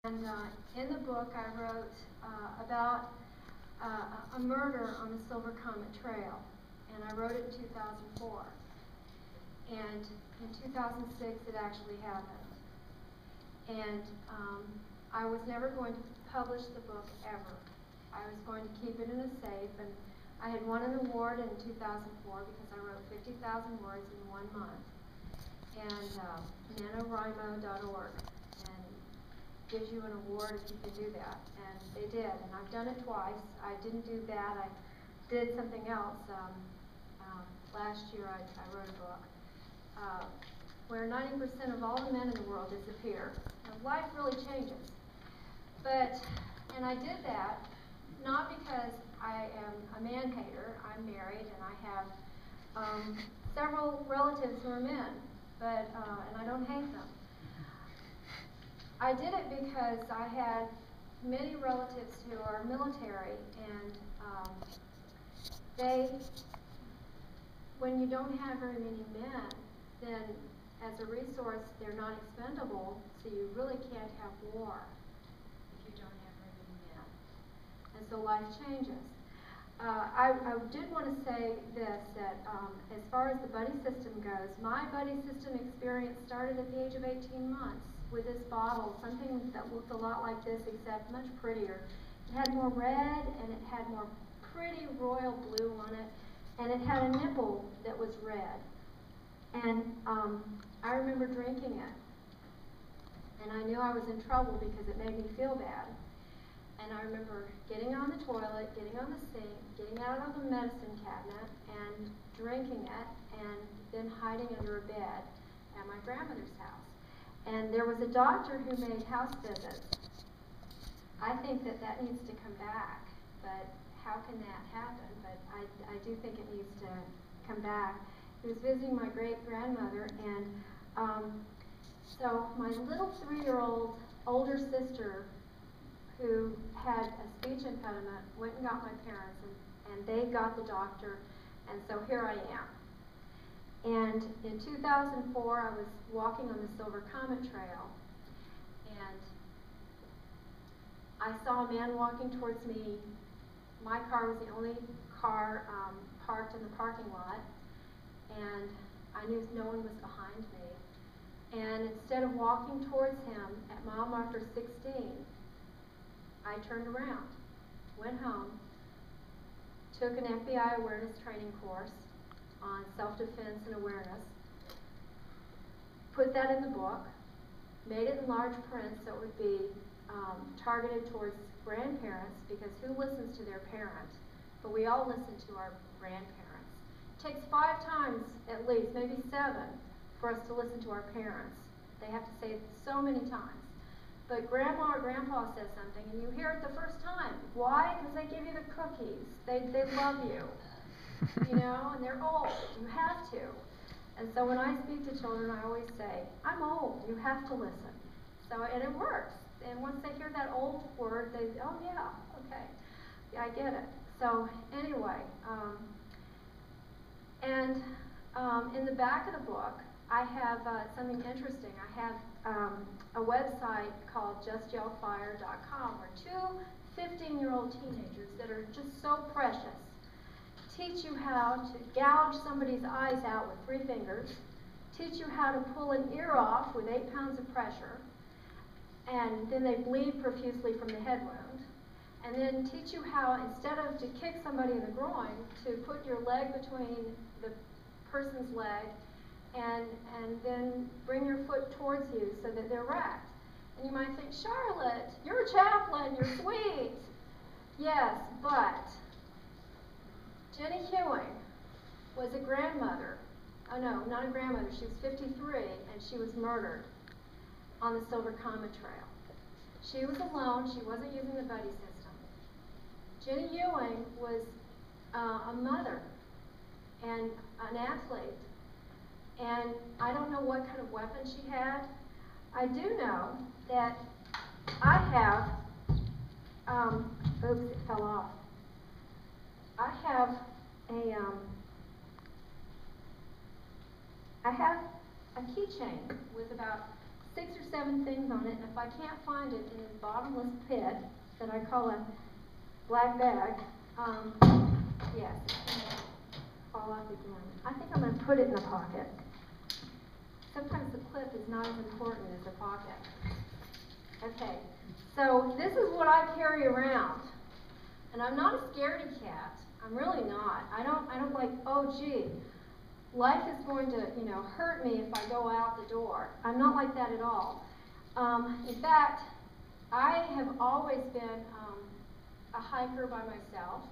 And in the book, I wrote about a murder on the Silver Comet Trail, and I wrote it in 2004. And in 2006, it actually happened. And I was never going to publish the book ever. I was going to keep it in a safe, and I had won an award in 2004 because I wrote 50,000 words in 1 month. And NaNoWriMo.org gives you an award if you can do that, and they did, and I've done it twice. I didn't do that. I did something else. Last year I wrote a book where 90% of all the men in the world disappear. Now, life really changes. And I did that not because I am a man-hater. I'm married, and I have several relatives who are men, and I don't hate them. I did it because I had many relatives who are military, and when you don't have very many men, then as a resource, they're not expendable, so you really can't have war if you don't have very many men. And so life changes. I did want to say this, that as far as the buddy system goes, my buddy system experience started at the age of 18 months. With this bottle, something that looked a lot like this, except much prettier. It had more red, and it had more pretty royal blue on it, and it had a nipple that was red. And I remember drinking it, and I knew I was in trouble because it made me feel bad. And I remember getting on the toilet, getting on the sink, getting out of the medicine cabinet, and drinking it, and then hiding under a bed at my grandmother's house. And there was a doctor who made house visits. I think that needs to come back, but how can that happen? But I do think it needs to come back. He was visiting my great-grandmother, and so my little 3-year-old older sister, who had a speech impediment, went and got my parents, and they got the doctor, and so here I am. And in 2004, I was walking on the Silver Comet Trail, and I saw a man walking towards me. My car was the only car parked in the parking lot, and I knew no one was behind me. And instead of walking towards him at mile marker 16, I turned around, went home, took an FBI awareness training course on self-defense and awareness, put that in the book, made it in large print so it would be targeted towards grandparents, because who listens to their parents? But we all listen to our grandparents. It takes 5 times at least, maybe 7, for us to listen to our parents. They have to say it so many times. But grandma or grandpa says something, and you hear it the first time. Why? Because they give you the cookies. They love you. You know, and they're old. You have to. And so when I speak to children, I always say, I'm old. You have to listen. So, and it works. And once they hear that old word, they, oh yeah, okay, yeah, I get it. So anyway, in the back of the book, I have something interesting. I have a website called JustYellFire.com, where 2 15-year-old teenagers that are just so precious teach you how to gouge somebody's eyes out with 3 fingers, teach you how to pull an ear off with 8 pounds of pressure, and then they bleed profusely from the head wound, and then teach you how, instead of to kick somebody in the groin, to put your leg between the person's leg and then bring your foot towards you so that they're racked. And you might think, Charlotte, you're a chaplain, you're sweet. Yes, but Jenny Hewing was a grandmother. Oh no, not a grandmother. She was 53, and she was murdered on the Silver Comet Trail. She was alone. She wasn't using the buddy system. Jenny Hewing was a mother and an athlete. And I don't know what kind of weapon she had. I do know that I have, oops, it fell off. I have a keychain with about 6 or 7 things on it, and if I can't find it in this bottomless pit that I call a black bag, yes, it's going to fall off again. I think I'm going to put it in the pocket. Sometimes the clip is not as important as the pocket. Okay, so this is what I carry around, and I'm not a scaredy cat. I'm really not. I don't like, oh gee, life is going to, hurt me if I go out the door. I'm not like that at all. In fact, I have always been a hiker by myself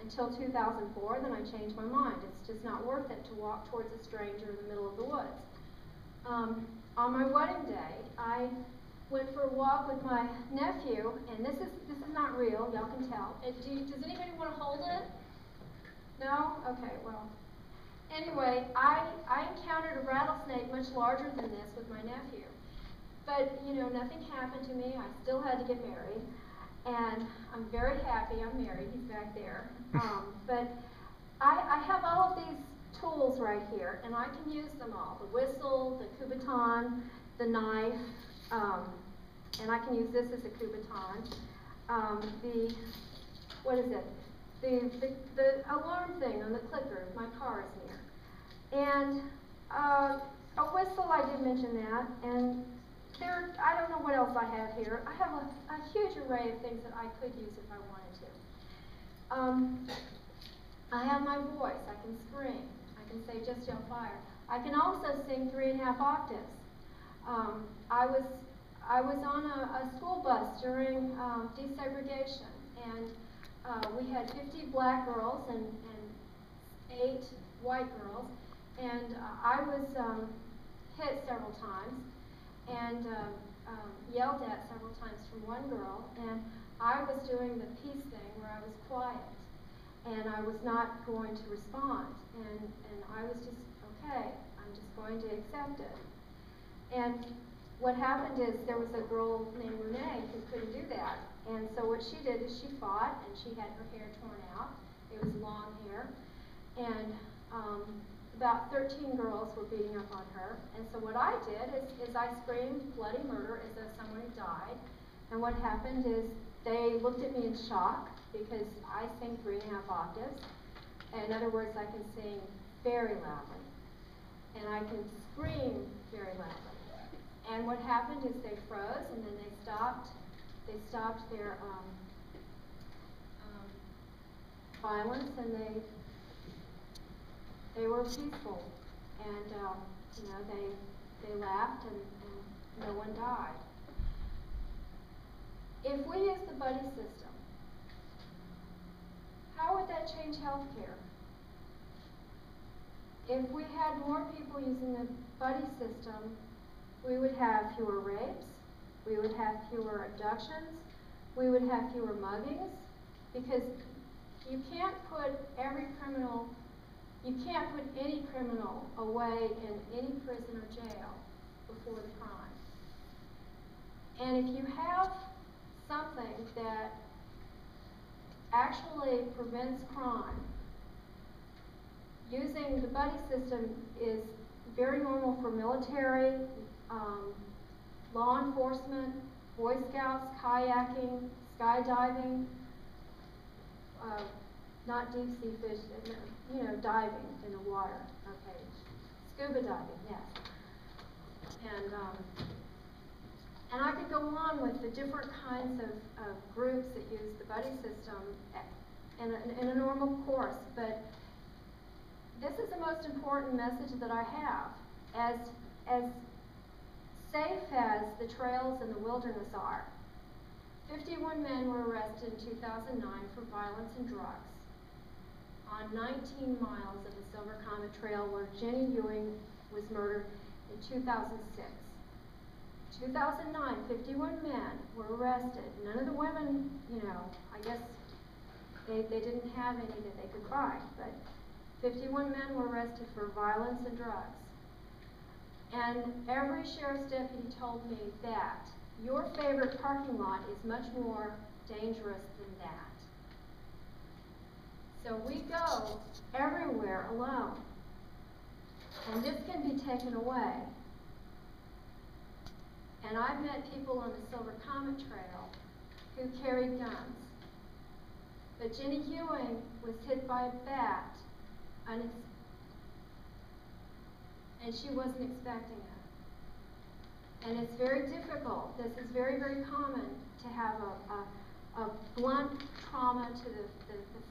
until 2004. Then I changed my mind. It's just not worth it to walk towards a stranger in the middle of the woods. On my wedding day, I went for a walk with my nephew, and this is not real. Y'all can tell. Does anybody want to hold it? No? Okay. Well. Anyway, I encountered a rattlesnake much larger than this with my nephew. But, nothing happened to me. I still had to get married. And I'm very happy I'm married. He's back there. But I have all of these tools right here, and I can use them all. The whistle, the Kubaton, the knife, and I can use this as a Kubaton. The alarm thing on the clicker if my car is near. And a whistle, I did mention that. And I don't know what else I have here. I have a huge array of things that I could use if I wanted to. I have my voice. I can scream. I can say, just yell fire. I can also sing 3½ octaves. I was on a school bus during desegregation, and we had 50 black girls and 8 white girls, and I was hit several times and yelled at several times from one girl, and I was doing the peace thing where I was quiet, and I was not going to respond, and I was just, okay, I'm just going to accept it. And what happened is there was a girl named Renee who couldn't do that, and so what she did is she fought, and she had her hair torn out. It was long hair, and about 13 girls were beating up on her, and so what I did is I screamed bloody murder as though someone had died, and what happened is they looked at me in shock because I sing 3½ octaves. In other words, I can sing very loudly, and I can scream very loudly. And what happened is they froze, and then they stopped their violence, and they were peaceful, and they laughed, and no one died. If we use the buddy system, how would that change healthcare? If we had more people using the buddy system, we would have fewer rapes, we would have fewer abductions, we would have fewer muggings, because you can't put any criminal away in any prison or jail before the crime. And if you have something that actually prevents crime, using the buddy system is very normal for military, law enforcement, Boy Scouts, kayaking, skydiving, not deep sea fish, diving in the water. Okay, scuba diving, yes. And I could go on with the different kinds of groups that use the buddy system in a normal course, but this is the most important message that I have. As safe as the trails in the wilderness are, 51 men were arrested in 2009 for violence and drugs on 19 miles of the Silver Comet Trail where Jenny Ewing was murdered in 2006. 2009, 51 men were arrested. None of the women, I guess they didn't have any that they could find, but 51 men were arrested for violence and drugs. And every sheriff's deputy told me that your favorite parking lot is much more dangerous than that. So we go everywhere alone, and this can be taken away. And I've met people on the Silver Comet Trail who carried guns. But Jenny Hewing was hit by a bat, and she wasn't expecting it. And it's very difficult. This is very, very common to have a blunt trauma to the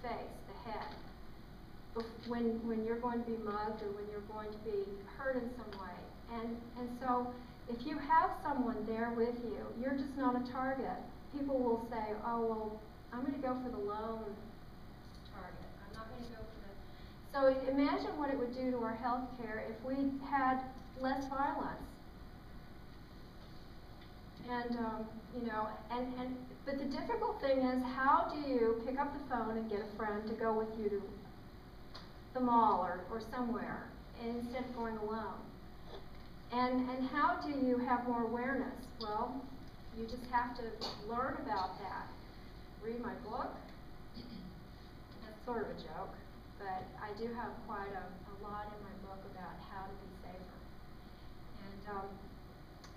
face, the head, when you're going to be mugged or when you're going to be hurt in some way. And so if you have someone there with you, you're just not a target. People will say, oh, well, I'm going to go for the lone target. I'm not going to go for the... So imagine what it would do to our health care if we had less violence. And, but the difficult thing is, how do you pick up the phone and get a friend to go with you to the mall or somewhere, instead of going alone? And how do you have more awareness? Well, you just have to learn about that. Read my book. That's sort of a joke, but I do have quite a lot in my book about how to be safer. And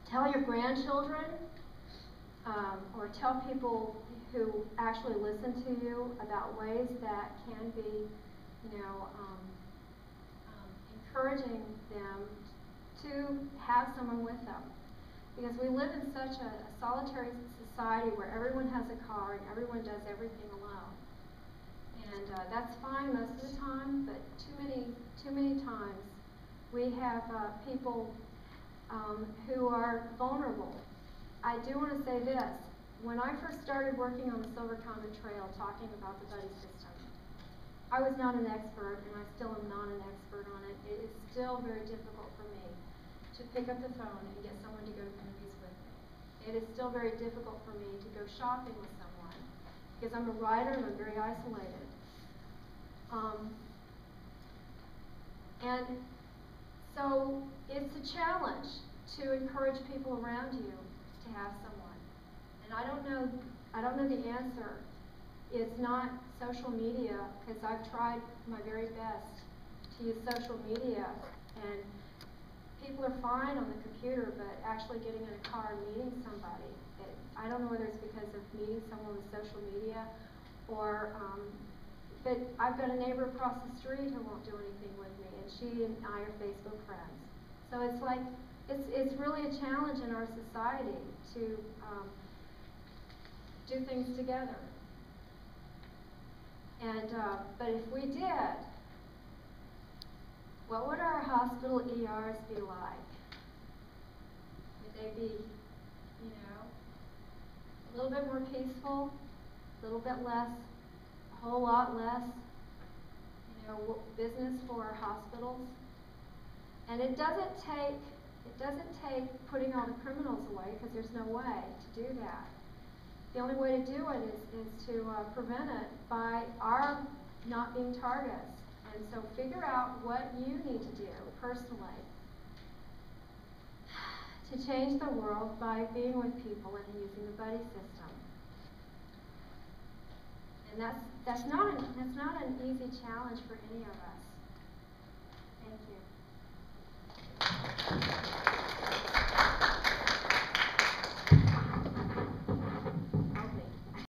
tell your grandchildren, or tell people who actually listen to you about ways that can be, encouraging them to have someone with them. Because we live in such a solitary society where everyone has a car and everyone does everything alone. And that's fine most of the time, but too many times we have people who are vulnerable. I do want to say this. When I first started working on the Silver Comet Trail talking about the buddy system, I was not an expert, and I still am not an expert on it. It is still very difficult for me to pick up the phone and get someone to go to the movies with me. It is still very difficult for me to go shopping with someone because I'm a writer and I'm very isolated. And so it's a challenge to encourage people around you to have someone. And I don't know the answer. It's not social media, because I've tried my very best to use social media, and people are fine on the computer, but actually getting in a car and meeting somebody, I don't know whether it's because of meeting someone with social media or, but I've got a neighbor across the street who won't do anything with me, and she and I are Facebook friends. So it's like, it's really a challenge in our society to do things together. And, but if we did, what would our hospital ERs be like? Would they be, a little bit more peaceful, a little bit less, a whole lot less, business for our hospitals? And it doesn't take putting all the criminals away, because there's no way to do that. The only way to do it is to prevent it by our not being targets. And so figure out what you need to do personally to change the world by being with people and using the buddy system. And that's not an easy challenge for any of us. Thank you.